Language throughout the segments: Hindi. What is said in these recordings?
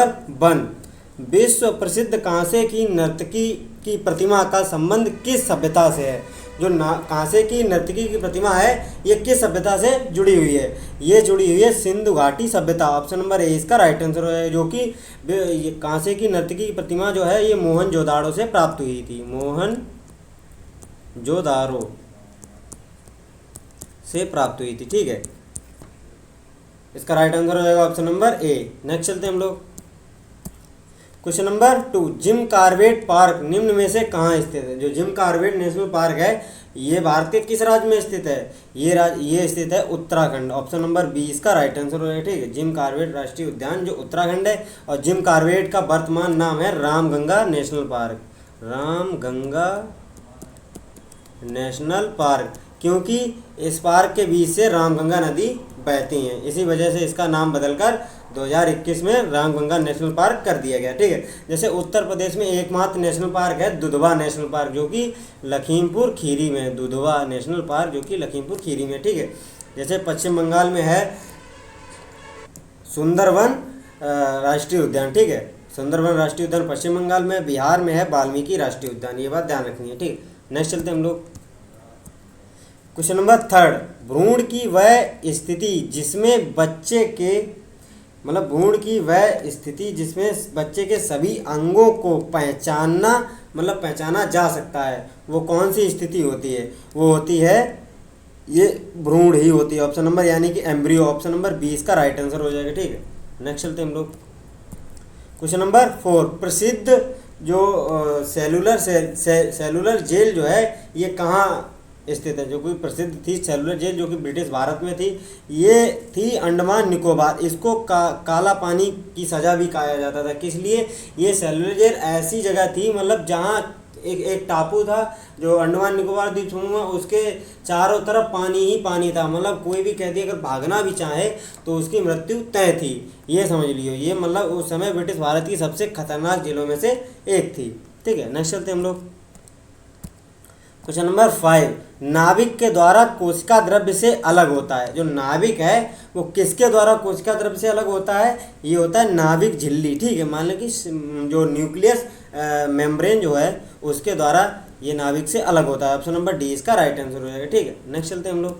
वन, विश्व प्रसिद्ध कांसे की नर्तकी की प्रतिमा का संबंध किस सभ्यता से है? जो कांसे की नर्तकी की प्रतिमा है ये किस सभ्यता से जुड़ी हुई है? ये जुड़ी हुई है सिंधु घाटी सभ्यता। ऑप्शन नंबर ए इसका राइट आंसर है, जो कि ये कांसे की नर्तकी की प्रतिमा जो है ये मोहनजोदाड़ो से प्राप्त हुई थी। मोहनजोदाड़ो से प्राप्त हुई थी। ठीक है, इसका राइट आंसर हो जाएगा ऑप्शन नंबर ए। नेक्स्ट चलते हैं हम लोग। Question number 2, Jim Corbett park निम्न में से कहाँ स्थित है? जो जिम कॉर्बेट नेशनल पार्क है ये भारत के किस राज्य में स्थित है? ये स्थित है उत्तराखंड। ऑप्शन नंबर बी इसका राइट आंसर हो जाएगा। ठीक है, जिम कॉर्बेट राष्ट्रीय उद्यान जो उत्तराखंड है, और जिम कॉर्बेट का वर्तमान नाम है Ramganga national park. Ramganga national park, क्योंकि इस पार्क के बीच से रामगंगा नदी बहती हैं, इसी वजह से इसका नाम बदलकर 2021 में रामगंगा नेशनल पार्क कर दिया गया। ठीक है, जैसे उत्तर प्रदेश में एकमात्र नेशनल पार्क है दुधवा नेशनल पार्क, जो कि लखीमपुर खीरी में, दुधवा नेशनल पार्क जो कि लखीमपुर खीरी में। ठीक है, जैसे पश्चिम बंगाल में है सुंदरवन राष्ट्रीय उद्यान। ठीक है, सुंदरवन राष्ट्रीय उद्यान पश्चिम बंगाल में, बिहार में है वाल्मीकि राष्ट्रीय उद्यान। ये बात ध्यान रखनी है। ठीक, नेक्स्ट चलते हैं हम लोग। क्वेश्चन नंबर 3, भ्रूण की वह स्थिति जिसमें बच्चे के भ्रूण की वह स्थिति जिसमें बच्चे के सभी अंगों को पहचाना जा सकता है, वो कौन सी स्थिति होती है? वो होती है ये भ्रूण ही होती है। ऑप्शन नंबर यानी कि एम्ब्रियो। ऑप्शन नंबर बी इसका राइट आंसर हो जाएगा। ठीक है, नेक्स्ट चलते हैं हम लोग। क्वेश्चन नंबर 4, प्रसिद्ध जो सेलुलर जेल जो है ये कहाँ स्थित है? जो कोई प्रसिद्ध थी सेलुलर जेल जो कि ब्रिटिश भारत में थी, ये थी अंडमान निकोबार। इसको काला पानी की सज़ा भी कहा जाता था। किस लिए? ये सेलुलर जेल ऐसी जगह थी जहाँ एक टापू था जो अंडमान निकोबार द्वीप समूह, उसके चारों तरफ पानी ही पानी था। कोई भी कहती अगर भागना भी चाहे तो उसकी मृत्यु तय थी। ये समझ लियो, ये उस समय ब्रिटिश भारत की सबसे खतरनाक जेलों में से एक थी। ठीक है, नेक्स्ट चलते हम लोग। क्वेश्चन नंबर 5, नाभिक के द्वारा कोशिका द्रव्य से अलग होता है। जो नाभिक है वो किसके द्वारा कोशिका द्रव्य से अलग होता है? ये होता है नाभिक झिल्ली। ठीक है, मान लें कि जो न्यूक्लियस मेम्ब्रेन जो है उसके द्वारा ये नाभिक से अलग होता है। ऑप्शन नंबर डी इसका राइट आंसर हो जाएगा। ठीक है, नेक्स्ट चलते हैं हम लोग।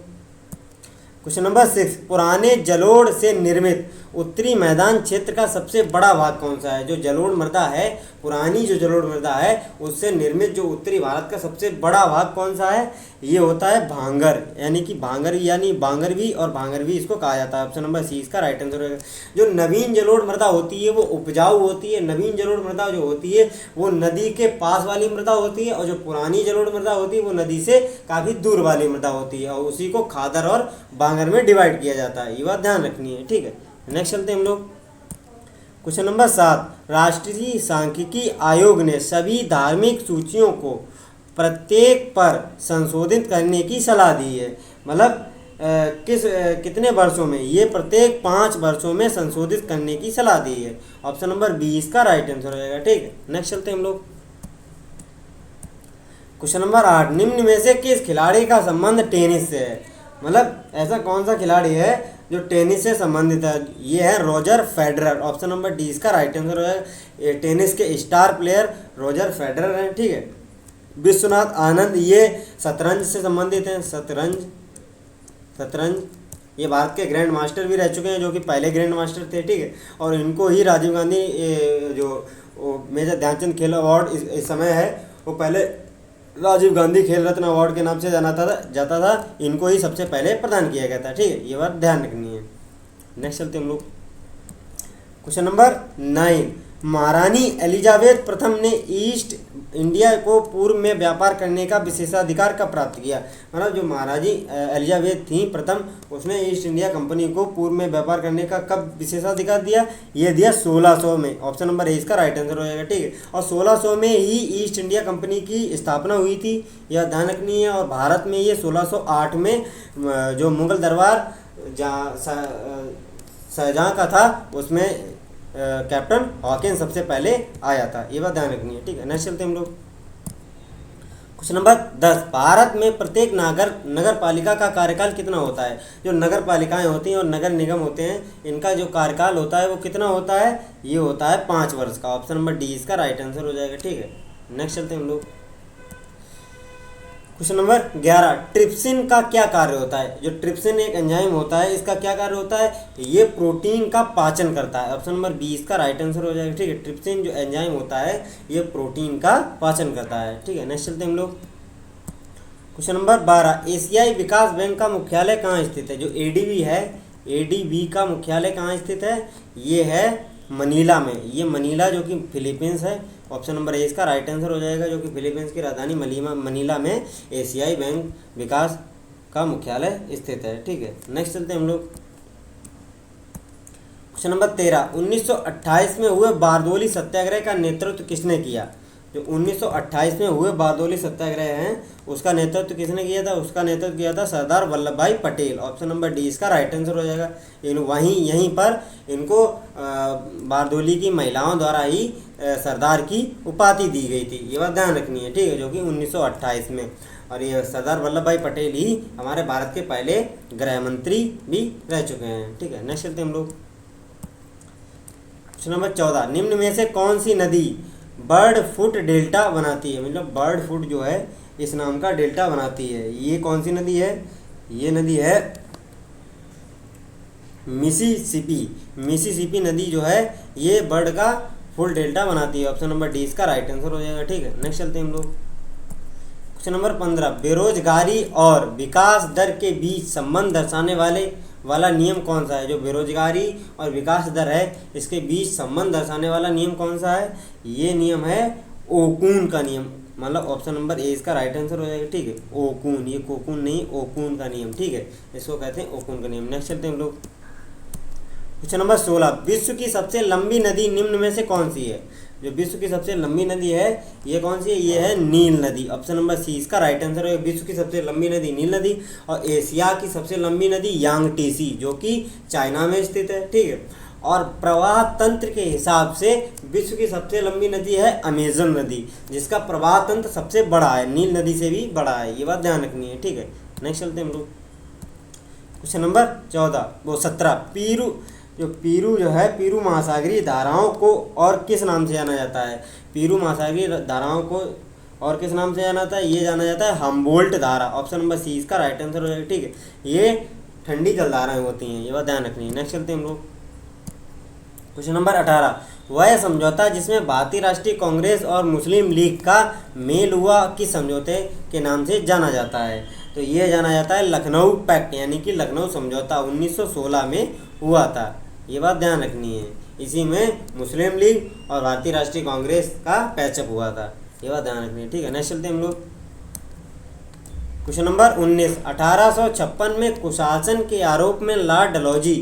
क्वेश्चन नंबर 6, पुराने जलोढ़ से निर्मित उत्तरी मैदान क्षेत्र का सबसे बड़ा भाग कौन सा है? जो जलोढ़ मृदा है, पुरानी जो जलोढ़ मृदा है उससे निर्मित जो उत्तरी भारत का सबसे बड़ा भाग कौन सा है? ये होता है भांगर, यानी कि बांगरवी और भांगरवी इसको कहा जाता है। ऑप्शन नंबर सी इसका राइट आंसर होगा। जो नवीन जलोढ़ मृदा होती है वो उपजाऊ होती है। नवीन जलोढ़ मृदा जो होती है वो नदी के पास वाली मृदा होती है, और जो पुरानी जलोढ़ मृदा होती है वो नदी से काफ़ी दूर वाली मृदा होती है, और उसी को खादर और बांगर में डिवाइड किया जाता है। ये बात ध्यान रखनी है। ठीक है, नेक्स्ट चलते हैं हम लोग। क्वेश्चन नंबर 7, राष्ट्रीय सांख्यिकी आयोग ने सभी धार्मिक सूचियों को प्रत्येक पर संशोधित करने की सलाह दी है। कितने वर्षों में? ये प्रत्येक 5 वर्षों में संशोधित करने की सलाह दी है। ऑप्शन नंबर बी इसका राइट आंसर हो जाएगा। ठीक है, नेक्स्ट चलते हैं हम लोग। क्वेश्चन नंबर 8, निम्न में से किस खिलाड़ी का संबंध टेनिस से है? ऐसा कौन सा खिलाड़ी है जो टेनिस से संबंधित है? ये है Roger Federer. Option number D इसका राइट आंसर है। टेनिस के स्टार प्लेयर रोजर फेडरर हैं। ठीक है, विश्वनाथ आनंद ये शतरंज से संबंधित हैं। शतरंज ये भारत के ग्रैंड मास्टर भी रह चुके हैं, जो कि पहले ग्रैंड मास्टर थे। ठीक है, और इनको ही राजीव गांधी जो मेजर ध्यानचंद खेल अवार्ड इस समय है, वो पहले राजीव गांधी खेल रत्न अवार्ड के नाम से जाता था। इनको ही सबसे पहले प्रदान किया गया था। ठीक है, ये बात ध्यान रखनी है। नेक्स्ट चलते हम लोग। क्वेश्चन नंबर 9, महारानी एलिजाबेथ प्रथम ने ईस्ट इंडिया को पूर्व में व्यापार करने का विशेषाधिकार कब प्राप्त किया? जो महारानी एलिजाबेथ थी प्रथम, उसने ईस्ट इंडिया कंपनी को पूर्व में व्यापार करने का कब विशेषाधिकार दिया? ये दिया 1600 में। ऑप्शन नंबर ए इसका राइट आंसर हो जाएगा। ठीक है, और 1600 में ही ईस्ट इंडिया कंपनी की स्थापना हुई थी, यह ध्यान रखनी है। और भारत में ये 1608 में जो मुगल दरबार शाहजहाँ का था उसमें कैप्टन हॉकिंस सबसे पहले आया था। ये बात ध्यान रखनी है। ठीक है, नेक्स्ट चलते हम लोग। क्वेश्चन नंबर 10, भारत में प्रत्येक नगर पालिका का कार्यकाल कितना होता है? जो नगर पालिकाएं होती हैं और नगर निगम होते हैं, इनका जो कार्यकाल होता है वो कितना होता है? ये होता है 5 वर्ष का। ऑप्शन नंबर डी इसका राइट आंसर हो जाएगा। ठीक है, नेक्स्ट चलते हैं हम लोग। क्वेश्चन नंबर 11, ट्रिप्सिन का क्या कार्य होता है? जो ट्रिप्सिन एक एंजाइम होता है, इसका क्या कार्य होता है? ये प्रोटीन का पाचन करता है। ऑप्शन नंबर बी इसका राइट आंसर हो जाएगा। ठीक है, ट्रिप्सिन जो एंजाइम होता है ये प्रोटीन का पाचन करता है। ठीक है, नेक्स्ट चलते हैं हम लोग। क्वेश्चन नंबर 12, एशियाई विकास बैंक का मुख्यालय कहाँ स्थित है? जो एडीबी है, एडीबी का मुख्यालय कहाँ स्थित है? ये है मनीला में। ये मनीला जो कि फिलीपींस है। ऑप्शन नंबर ए इसका राइट आंसर हो जाएगा, जो कि फिलीपींस की राजधानी मनीला में एशियाई बैंक विकास का मुख्यालय स्थित है। ठीक है, नेक्स्ट चलते हैं हम लोग। क्वेश्चन नंबर 13, 1928 में हुए बारदोली सत्याग्रह का नेतृत्व किसने किया? जो 1928 में हुए बारदोली सत्याग्रह हैं, उसका नेतृत्व किसने किया था? उसका नेतृत्व किया था सरदार वल्लभ भाई पटेल। ऑप्शन नंबर डी इसका राइट आंसर हो जाएगा। यहीं पर इनको बारदोली की महिलाओं द्वारा ही सरदार की उपाधि दी गई थी। ये बात ध्यान रखनी है। ठीक है, जो कि 1928 में। और ये सरदार वल्लभ भाई पटेल ही हमारे भारत के पहले गृह मंत्री भी रह चुके हैं। ठीक है, नेक्स्ट चलते हैं हम लोग। क्वेश्चन नंबर 14, निम्न में से कौन सी नदी बर्ड फुट डेल्टा बनाती है? मतलब बर्ड फुट जो है इस नाम का डेल्टा बनाती है। ये कौन सी नदी है? ये नदी है मिसिसिपी। मिसिसिपी नदी जो है ये बर्ड का फुल डेल्टा बनाती है। ऑप्शन नंबर डी इसका राइट आंसर हो जाएगा। ठीक है, नेक्स्ट चलते हैं हम लोग। क्वेश्चन नंबर 15, बेरोजगारी और विकास दर के बीच संबंध दर्शाने वाला नियम कौन सा है? जो बेरोजगारी और विकास दर है, इसके बीच संबंध दर्शाने वाला नियम कौन सा है? ये नियम है ओकून का नियम। मतलब ऑप्शन नंबर ए इसका राइट आंसर हो जाएगा। ठीक है, ओकून, ये कोकून नहीं, ओकून का नियम। ठीक है, इसको कहते हैं ओकून का नियम। नेक्स्ट चलते हैं हम लोग। क्वेश्चन नंबर 16, विश्व की सबसे लंबी नदी निम्न में से कौन सी है? जो विश्व की सबसे लंबी नदी है ये कौन सी है? ये है नील नदी। ऑप्शन नंबर सी इसका राइट आंसर है। विश्व की सबसे लंबी नदी नील नदी। और एशिया की सबसे लंबी नदी यांगटीसी, जो कि चाइना में स्थित है। ठीक है, और प्रवाह तंत्र के हिसाब से विश्व की सबसे लंबी नदी है अमेजन नदी, जिसका प्रवाह तंत्र सबसे बड़ा है, नील नदी से भी बड़ा है। ये बात ध्यान रखनी है। ठीक है, नेक्स्ट चलते हैं हम लोग। क्वेश्चन नंबर 17, पीरू जो है, पीरू महासागरीय धाराओं को और किस नाम से जाना जाता है? पीरू महासागरीय धाराओं को और किस नाम से जाना जाता है? ये जाना जाता है हम्बोल्ट धारा। ऑप्शन नंबर सी इसका राइट आंसर हो जाएगा। ठीक है, ये ठंडी जलधाराएं होती हैं। ये बात ध्यान रखनी है। नेक्स्ट चलते हैं हम लोग। क्वेश्चन नंबर 18, वह समझौता जिसमें भारतीय राष्ट्रीय कांग्रेस और मुस्लिम लीग का मेल हुआ, किस समझौते के नाम से जाना जाता है? तो ये जाना जाता है लखनऊ पैक्ट, यानी कि लखनऊ समझौता 1916 में हुआ था। ये बात ध्यान रखनी है। इसी में मुस्लिम लीग और भारतीय राष्ट्रीय कांग्रेस का पैचअप हुआ था। ये बात ध्यान रखनी है। ठीक है, नेक्स्ट चलते हैं हम लोग। क्वेश्चन नंबर 19, 1856 में कुशासन के आरोप में लॉर्ड डलहौजी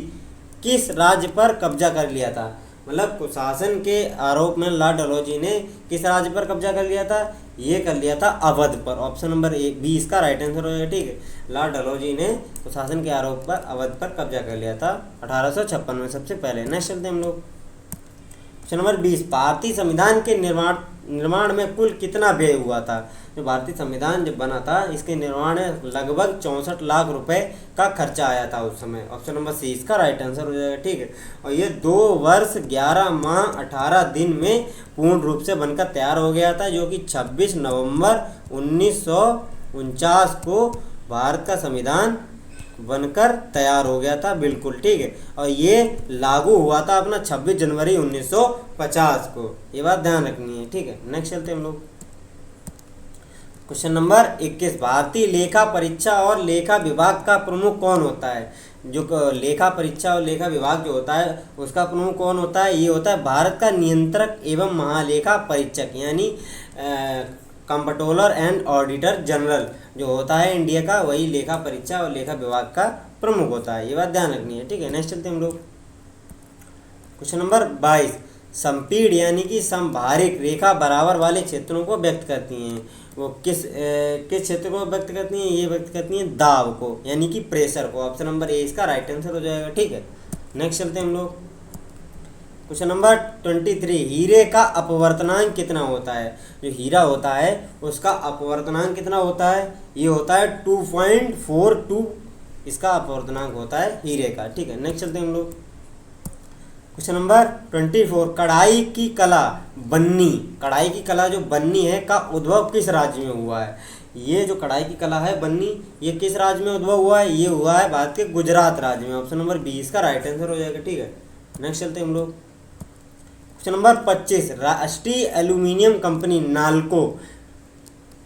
किस राज्य पर कब्जा कर लिया था? मतलब कुशासन के आरोप में लॉर्ड डलहौजी ने किस राज्य पर कब्जा कर लिया था? ये कर लिया था अवध पर। ऑप्शन नंबर ए बी इसका राइट आंसर हो जाएगा। ठीक है, लॉर्ड डलहौजी ने कुशासन के आरोप पर अवध पर कब्जा कर लिया था 1856 में सबसे पहले। नेक्स्ट चलते हैं हम लोग। क्वेश्चन नंबर 20, भारतीय संविधान के निर्माण में कुल कितना व्यय हुआ था? जो भारतीय संविधान जब बना था, इसके निर्माण में लगभग 64 लाख रुपए का खर्चा आया था उस समय। ऑप्शन नंबर सी इसका राइट आंसर हो जाएगा। ठीक है, और ये 2 वर्ष 11 माह 18 दिन में पूर्ण रूप से बनकर तैयार हो गया था, जो कि 26 नवंबर 1949 को भारत का संविधान बनकर तैयार हो गया था। बिल्कुल ठीक है, और ये लागू हुआ था अपना 26 जनवरी 1950 को। ये बात ध्यान रखनी है। ठीक है, नेक्स्ट चलते हैं हम लोग। क्वेश्चन नंबर 21, भारतीय लेखा परीक्षा और लेखा विभाग का प्रमुख कौन होता है? जो लेखा परीक्षा और लेखा विभाग जो होता है उसका प्रमुख कौन होता है? ये होता है भारत का नियंत्रक एवं महालेखा परीक्षक, यानी कंप्ट्रोलर एंड ऑडिटर जनरल जो होता है इंडिया का, वही लेखा परीक्षा और लेखा विभाग का प्रमुख होता है। ये बात ध्यान रखनी है। ठीक है, नेक्स्ट चलते हैं हम लोग। क्वेश्चन नंबर 22, संपीड़ यानी कि समभारिक रेखा बराबर वाले क्षेत्रों को व्यक्त करती हैं। वो किस क्षेत्र को व्यक्त करती हैं? ये व्यक्त करती हैं दाब को, यानी कि प्रेशर को। ऑप्शन नंबर ए इसका राइट आंसर हो जाएगा। ठीक है, नेक्स्ट चलते हैं हम लोग। क्वेश्चन नंबर 23, हीरे का अपवर्तनांक कितना होता है? जो हीरा होता है उसका अपवर्तनांक कितना होता है? ये होता है 2.42, इसका अपवर्तनांक होता है हीरे का। ठीक है, नेक्स्ट चलते हैं हम लोग। क्वेश्चन नंबर 24, कढ़ाई की कला बन्नी, कढ़ाई की कला जो बन्नी है का उद्भव किस राज्य में हुआ है? ये जो कढ़ाई की कला है बन्नी, ये किस राज्य में उद्भव हुआ है? ये हुआ है भारत के गुजरात राज्य में। ऑप्शन नंबर 20 का राइट आंसर हो जाएगा। ठीक है, नेक्स्ट चलते हैं हम लोग। क्वेश्चन नंबर 25, राष्ट्रीय एल्यूमिनियम कंपनी नाल्को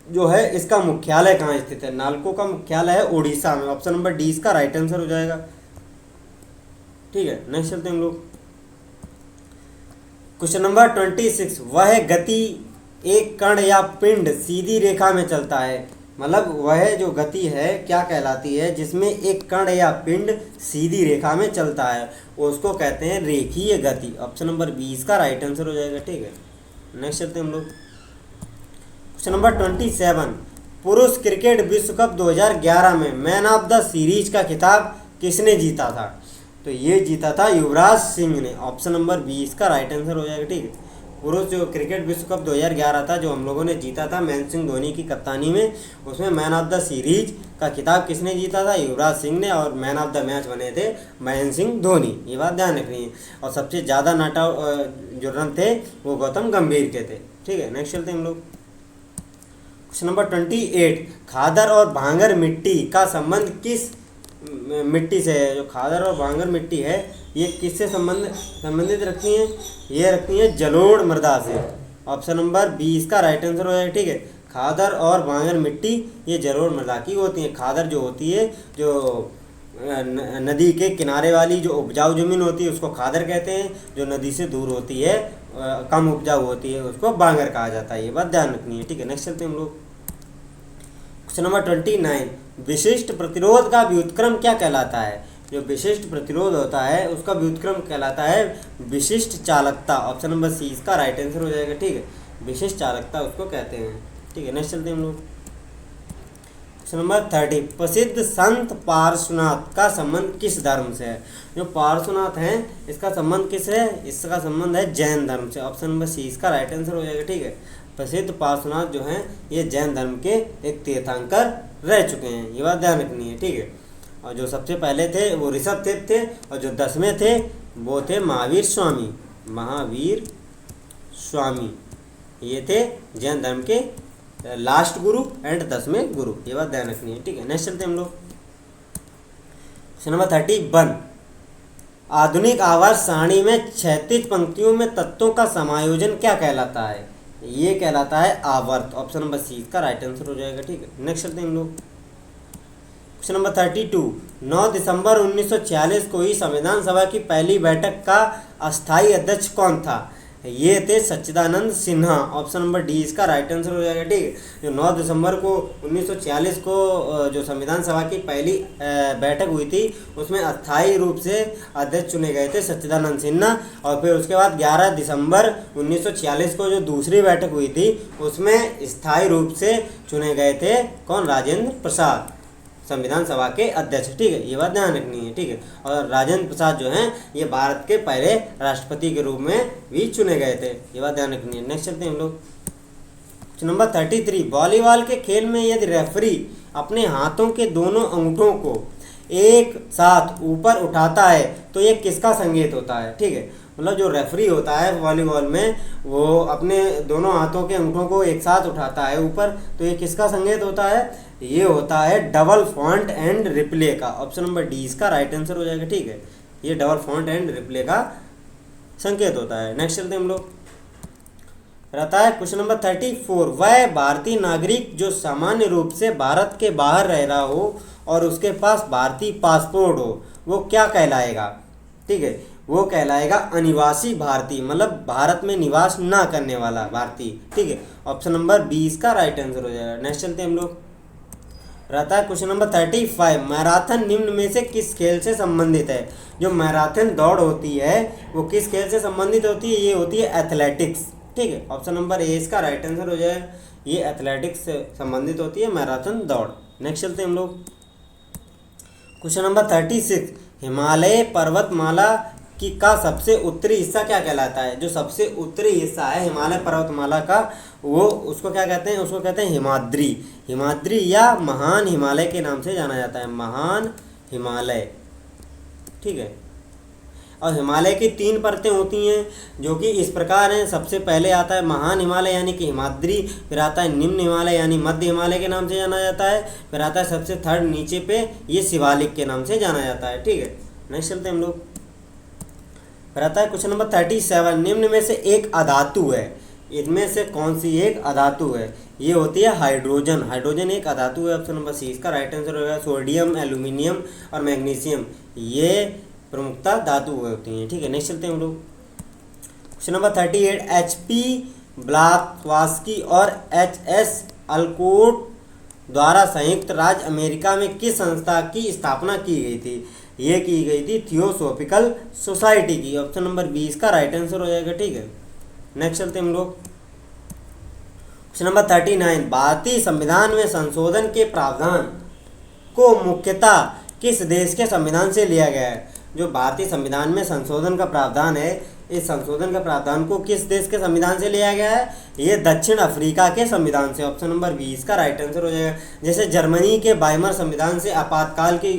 जो है इसका मुख्यालय कहाँ स्थित है? नाल्को का मुख्यालय है उड़ीसा में। ऑप्शन नंबर 20 का राइट आंसर हो जाएगा। ठीक है, नेक्स्ट चलते हैं हम लोग। क्वेश्चन नंबर 26, वह गति एक कण या पिंड सीधी रेखा में चलता है, मतलब वह जो गति है क्या कहलाती है जिसमें एक कण या पिंड सीधी रेखा में चलता है, उसको कहते हैं रेखीय गति। ऑप्शन नंबर 20 का राइट आंसर हो जाएगा। ठीक है, नेक्स्ट चलते हैं हम लोग। क्वेश्चन नंबर 27, पुरुष क्रिकेट विश्व कप 2011 में मैन ऑफ द सीरीज का खिताब किसने जीता था? तो ये जीता था युवराज सिंह ने। ऑप्शन नंबर 20 का राइट आंसर हो जाएगा। ठीक है, पुरुष जो क्रिकेट विश्व कप 2011 था जो हम लोगों ने जीता था महेंद्र सिंह धोनी की कप्तानी में, उसमें मैन ऑफ द सीरीज का खिताब किसने जीता था? युवराज सिंह ने। और मैन ऑफ द मैच बने थे महेंद्र सिंह धोनी, ये बात ध्यान रखनी है। और सबसे ज़्यादा जो रन थे वो गौतम गंभीर के थे। ठीक है, नेक्स्ट चलते हैं हम लोग। क्वेश्चन नंबर 28, खादर और भांगर मिट्टी का संबंध किस मिट्टी से है? जो खादर और भांगर मिट्टी है ये किससे संबंधित रखती हैं? ये रखती हैं जलोढ़ मृदा से। ऑप्शन नंबर 20 का राइट आंसर हो जाएगा। ठीक है, खादर और भांगर मिट्टी ये जलोढ़ मृदा की होती है। खादर जो होती है जो नदी के किनारे वाली जो उपजाऊ जमीन होती है उसको खादर कहते हैं, जो नदी से दूर होती है कम उपजाऊ होती है उसको भांगर कहा जाता है। ये बात ध्यान रखनी है। ठीक है, नेक्स्ट चलते हैं हम लोग। क्वेश्चन नंबर 29, विशिष्ट प्रतिरोध का व्युत्क्रम क्या कहलाता है? जो विशिष्ट प्रतिरोध होता है उसका व्युत्क्रम कहलाता है विशिष्ट चालकता। ऑप्शन नंबर 30 का राइट आंसर हो जाएगा। ठीक है, विशिष्ट चालकता उसको कहते हैं। ठीक है, नेक्स्ट चलते हैं हम लोग। क्वेश्चन नंबर 30, प्रसिद्ध संत पार्श्वनाथ का संबंध किस धर्म से है? जो पार्श्वनाथ हैं इसका संबंध किस है? इसका संबंध है जैन धर्म से। ऑप्शन नंबर 30 का राइट आंसर हो जाएगा। ठीक है, प्रसिद्ध पार्श्वनाथ जो हैं ये जैन धर्म के एक तीर्थंकर रह चुके हैं, ये बात ध्यान रखनी है। ठीक है, और जो सबसे पहले थे वो ऋषभ देव थे और जो 10वें थे वो थे महावीर स्वामी। महावीर स्वामी ये थे जैन धर्म के लास्ट गुरु एंड 10वें गुरु, ये बात ध्यान रखनी है। ठीक है, नेक्स्ट चलते हैं हम लोग। क्वेश्चन नंबर 31, आधुनिक आवर्त सारणी में क्षैतिज पंक्तियों में तत्वों का समायोजन क्या कहलाता है? ये कहलाता है आवर्त। ऑप्शन नंबर 30 का राइट आंसर हो जाएगा। ठीक है, नेक्स्ट चलते हैं हम लोग। क्वेश्चन नंबर 32, 9 दिसंबर 1946 को ही संविधान सभा की पहली बैठक का अस्थायी अध्यक्ष कौन था? ये थे सच्चिदानंद सिन्हा। ऑप्शन नंबर डी इसका राइट आंसर हो जाएगा। ठीक है, जो 9 दिसंबर को 1946 को जो संविधान सभा की पहली बैठक हुई थी उसमें अस्थायी रूप से अध्यक्ष चुने गए थे सच्चिदानंद सिन्हा। और फिर उसके बाद 11 दिसंबर 1946 को जो दूसरी बैठक हुई थी उसमें स्थायी रूप से चुने गए थे कौन? राजेंद्र प्रसाद, संविधान सभा के अध्यक्ष। ठीक है, ये बात ध्यान रखनी है। ठीक है, और राजेंद्र प्रसाद जो हैं ये भारत के पहले राष्ट्रपति के रूप में भी चुने गए थे, ये बात ध्यान रखनी है। नेक्स्ट चलते हैं हम लोग। नंबर 33, वॉलीबॉल के खेल में यदि रेफरी अपने हाथों के दोनों अंगूठों को एक साथ ऊपर उठाता है तो ये किसका संकेत होता है? ठीक है, मतलब जो रेफरी होता है वॉलीबॉल में वो अपने दोनों हाथों के अंगूठों को एक साथ उठाता है ऊपर, तो ये किसका संकेत होता है? ये होता है डबल फॉन्ट एंड रिप्ले का। ऑप्शन नंबर डी इसका राइट आंसर हो जाएगा। ठीक है, ये डबल फॉन्ट एंड रिप्ले का संकेत होता है। नेक्स्ट चलते हैं हम लोग। रहता है क्वेश्चन नंबर 34, वह भारतीय नागरिक जो सामान्य रूप से भारत के बाहर रह रहा हो और उसके पास भारतीय पासपोर्ट हो वो क्या कहलाएगा? ठीक है, वो कहलाएगा अनिवासी भारतीय, मतलब भारत में निवास ना करने वाला भारतीय। ठीक है, ऑप्शन नंबर 20 का राइट आंसर हो जाएगा। नेक्स्ट चलते हैं हम लोग। रहता है क्वेश्चन नंबर 35, मैराथन निम्न में से किस खेल से संबंधित है? जो मैराथन दौड़ होती है वो किस खेल से संबंधित होती है? ये होती है एथलेटिक्स। ठीक है, ऑप्शन नंबर ए इसका राइट आंसर हो जाएगा। ये एथलेटिक्स से संबंधित होती है मैराथन दौड़। नेक्स्ट चलते हैं हम लोग। क्वेश्चन नंबर 36, हिमालय पर्वतमाला कि का सबसे उत्तरी हिस्सा क्या कहलाता है? जो सबसे उत्तरी हिस्सा है हिमालय पर्वतमाला का, वो उसको क्या कहते हैं? उसको कहते हैं हिमाद्री। हिमाद्री या महान हिमालय के नाम से जाना जाता है, महान हिमालय। ठीक है। और हिमालय की 3 परतें होती हैं जो कि इस प्रकार हैं। सबसे पहले आता है महान हिमालय यानी कि हिमाद्री, फिर आता है निम्न हिमालय यानी मध्य हिमालय के नाम से जाना जाता है, फिर आता है सबसे थर्ड नीचे पे, ये शिवालिक के नाम से जाना जाता है। ठीक है, नेक्स्ट चलते हैं हम लोग। फिर आता है क्वेश्चन नंबर 37, निम्न में से एक अधातु है, इनमें से कौन सी एक अधातु है? ये होती है हाइड्रोजन। हाइड्रोजन एक अधातु है। ऑप्शन नंबर सी इसका राइट आंसर होगा। सोडियम, एल्यूमिनियम और मैग्नीशियम ये प्रमुखता धातु होती हैं। ठीक है, नेक्स्ट चलते हैं हम लोग। क्वेश्चन नंबर 38, HP ब्लावात्स्की और HS अल्कोट द्वारा संयुक्त राज्य अमेरिका में किस संस्था की स्थापना की गई थी? ये की गई थी थियोसॉफिकल सोसाइटी की। ऑप्शन नंबर बी इसका राइट आंसर हो जाएगा। ठीक है, नेक्स्ट चलते हैं हम लोग। क्वेश्चन नंबर 39, भारतीय संविधान में संशोधन के प्रावधान को मुख्यतः किस देश के संविधान से लिया गया है? जो भारतीय संविधान में संशोधन का प्रावधान है, इस संशोधन का प्रावधान को किस देश के संविधान से लिया गया है? ये दक्षिण अफ्रीका के संविधान से। ऑप्शन नंबर 20 का राइट आंसर हो जाएगा। जैसे जर्मनी के वाइमर संविधान से आपातकाल की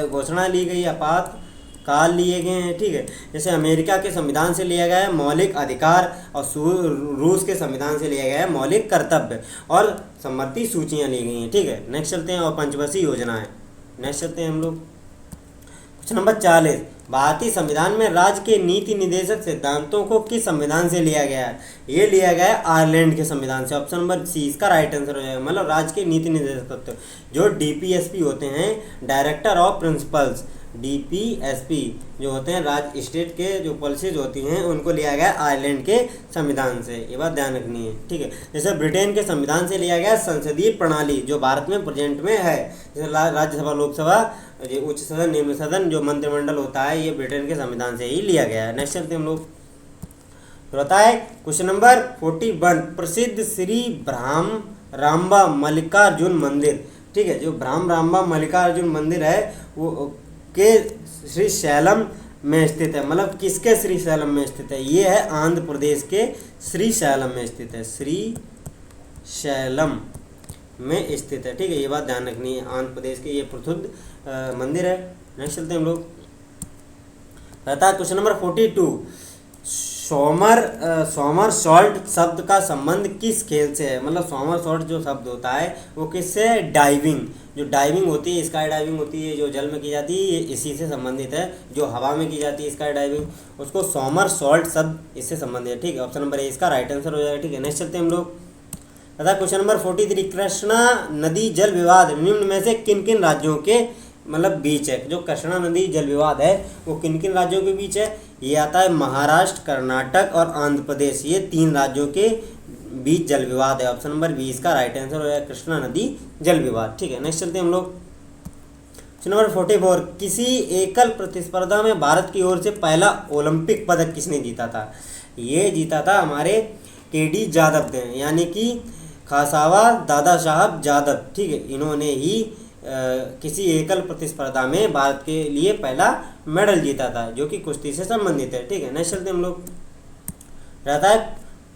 घोषणा ली गई, आपातकाल लिए गए हैं। ठीक है, जैसे अमेरिका के संविधान से लिया गया है मौलिक अधिकार, और रूस के संविधान से लिया गया है मौलिक कर्तव्य, और सम्मति सूचियाँ ली गई हैं। ठीक है, नेक्स्ट चलते हैं। और पंचवर्षीय योजना है। नेक्स्ट चलते हैं हम लोग। क्वेश्चन नंबर 40, भारतीय संविधान में राज्य के नीति निर्देशक सिद्धांतों को किस संविधान से लिया गया है? ये लिया गया है आयरलैंड के संविधान से। ऑप्शन नंबर सी इसका राइट आंसर हो जाएगा। मतलब राज्य के नीति निर्देशक तत्व जो DPSP होते हैं, डायरेक्टर ऑफ प्रिंसिपल्स, DPSP जो होते हैं राज्य स्टेट के जो पॉलिसीज होती हैं, उनको लिया गया आयरलैंड के संविधान से। ये बात ध्यान रखनी है। ठीक है, जैसे ब्रिटेन के संविधान से लिया गया संसदीय प्रणाली जो भारत में प्रेजेंट में है, जैसे राज्यसभा, लोकसभा, ये उच्च सदन, निम्न सदन, जो मंत्रिमंडल होता है, ये ब्रिटेन के संविधान से ही लिया गया है। नेक्स्ट चलते हम लोग। तो होता है क्वेश्चन नंबर 41, प्रसिद्ध श्री भ्रामरांबा मल्लिकार्जुन मंदिर। ठीक है, जो भ्रामरांबा मल्लिकार्जुन मंदिर है वो के श्रीशैलम में स्थित है। मतलब किसके श्रीशैलम में स्थित है? ये है आंध्र प्रदेश के श्रीशैलम में स्थित है, श्रीशैलम में स्थित है। ठीक है, ये बात ध्यान रखनी है। आंध्र प्रदेश के ये प्रसिद्ध मंदिर है। नेक्स्ट चलते हैं हम लोग। रहता है क्वेश्चन नंबर 42, सोमर सॉल्ट शब्द का संबंध किस खेल से है? मतलब सोमर सॉल्ट जो शब्द होता है वो किससे है? डाइविंग। जो डाइविंग होती है, स्काई डाइविंग होती है, जो जल में की जाती है, ये इसी से संबंधित है। जो हवा में की जाती है स्काई डाइविंग, उसको सोमर सॉल्ट शब्द इससे संबंधित है। ठीक है, ऑप्शन नंबर ए इसका राइट आंसर हो जाएगा। ठीक है, नेक्स्ट चलते हैं हम लोग। तथा क्वेश्चन नंबर 43, कृष्णा नदी जल विवाद निम्न में से किन किन राज्यों के मतलब बीच है? जो कृष्णा नदी जल विवाद है वो किन किन राज्यों के बीच है? ये आता है महाराष्ट्र, कर्नाटक और आंध्र प्रदेश, ये 3 राज्यों के बीच जल विवाद है। ऑप्शन नंबर 20 का राइट आंसर हो जाएगा, कृष्णा नदी जल विवाद। ठीक है, नेक्स्ट चलते हैं हम लोग। क्वेश्चन नंबर 44, किसी एकल प्रतिस्पर्धा में भारत की ओर से पहला ओलंपिक पदक किसने जीता था? ये जीता था हमारे KD जादव ने, यानी कि खासावा दादा साहब जादव। ठीक है, इन्होंने ही किसी एकल प्रतिस्पर्धा में भारत के लिए पहला मेडल जीता था, जो कि कुश्ती से संबंधित है। ठीक है, नेक्स्ट चलते हम लोग। रहता है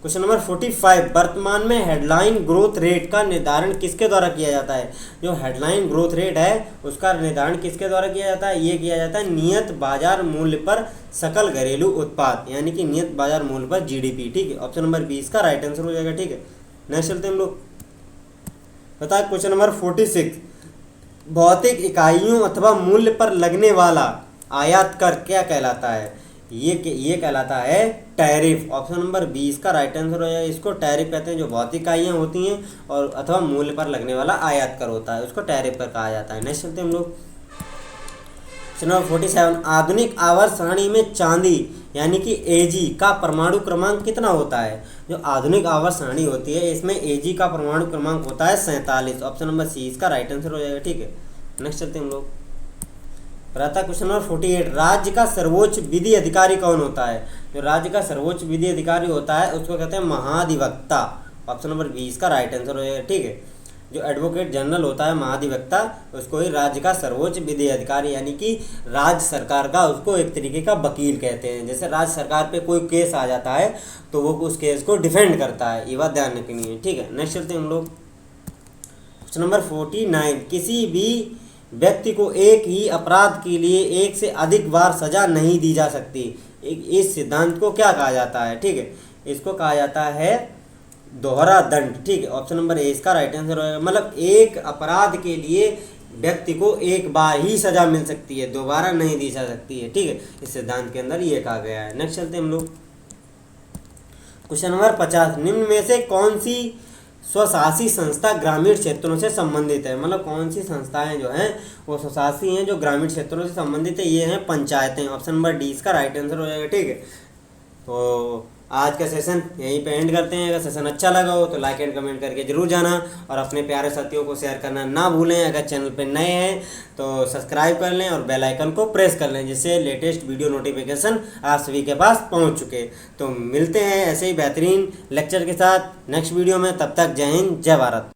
क्वेश्चन नंबर 45, वर्तमान में हेडलाइन ग्रोथ रेट का निर्धारण किसके द्वारा किया जाता है? जो हेडलाइन ग्रोथ रेट है उसका निर्धारण किसके द्वारा किया जाता है? ये किया जाता है नियत बाजार मूल्य पर सकल घरेलू उत्पाद, यानी कि नियत बाजार मूल्य पर GDP। ठीक है, ऑप्शन नंबर 20 का राइट आंसर हो जाएगा। ठीक है, नेक्स्ट चलते हम लोग। बता क्वेश्चन नंबर 46, भौतिक इकाइयों अथवा मूल्य पर लगने वाला आयात कर क्या कहलाता है? ये कहलाता है टैरिफ। ऑप्शन नंबर 20 का राइट आंसर हो जाएगा। इसको टैरिफ कहते हैं। जो भौतिक इकाइयाँ होती हैं और अथवा मूल्य पर लगने वाला आयात कर होता है, उसको टैरिफ कर कहा जाता है। नेक्स्ट चलते हैं हम लोग। नंबर 47, आधुनिक आवर्त सारणी में चांदी यानी कि Ag का परमाणु क्रमांक कितना होता है? जो आधुनिक आवर्त सारणी होती है इसमें Ag का परमाणु क्रमांक होता है 47। ऑप्शन नंबर सी इसका राइट आंसर हो जाएगा। ठीक है, नेक्स्ट चलते हैं हम लोग। रहता क्वेश्चन नंबर 48, राज्य का सर्वोच्च विधि अधिकारी कौन होता है? जो राज्य का सर्वोच्च विधि अधिकारी होता है उसको कहते हैं महाधिवक्ता। ऑप्शन नंबर 20 का राइट आंसर हो जाएगा। ठीक है, जो एडवोकेट जनरल होता है महाधिवक्ता, उसको ही राज्य का सर्वोच्च विधि अधिकारी यानी कि राज्य सरकार का उसको एक तरीके का वकील कहते हैं। जैसे राज्य सरकार पे कोई केस आ जाता है तो वो उस केस को डिफेंड करता है, ये बात ध्यान रखनी है, ठीक है। नेक्स्ट चलते हैं हम लोग क्वेश्चन नंबर 49। किसी भी व्यक्ति को एक ही अपराध के लिए एक से अधिक बार सजा नहीं दी जा सकती। इस सिद्धांत को क्या कहा जाता है, ठीक है, इसको कहा जाता है दोहरा दंड, ठीक है। ऑप्शन नंबर ए इसका राइट आंसर होगा। मतलब एक अपराध के लिए व्यक्ति को एक बार ही सजा मिल सकती है, दोबारा नहीं दी जा सकती है, ठीक है। इस सिद्धांत के अंदर ये कहा गया है। नेक्स्ट चलते हैं हम लोग क्वेश्चन नंबर 50। निम्न में से कौन सी स्वशासी संस्था ग्रामीण क्षेत्रों से संबंधित है। मतलब कौन सी संस्थाएं जो हैं वो स्वशासी हैं जो ग्रामीण क्षेत्रों से संबंधित है, ये हैं पंचायतें। ऑप्शन नंबर डी इसका राइट आंसर हो जाएगा, ठीक है। तो आज का सेशन यहीं पे एंड करते हैं। अगर सेशन अच्छा लगा हो तो लाइक एंड कमेंट करके जरूर जाना और अपने प्यारे साथियों को शेयर करना ना भूलें। अगर चैनल पे नए हैं तो सब्सक्राइब कर लें और बेल आइकन को प्रेस कर लें, जिससे लेटेस्ट वीडियो नोटिफिकेशन आप सभी के पास पहुंच चुके। तो मिलते हैं ऐसे ही बेहतरीन लेक्चर के साथ नेक्स्ट वीडियो में। तब तक जय हिंद, जय भारत।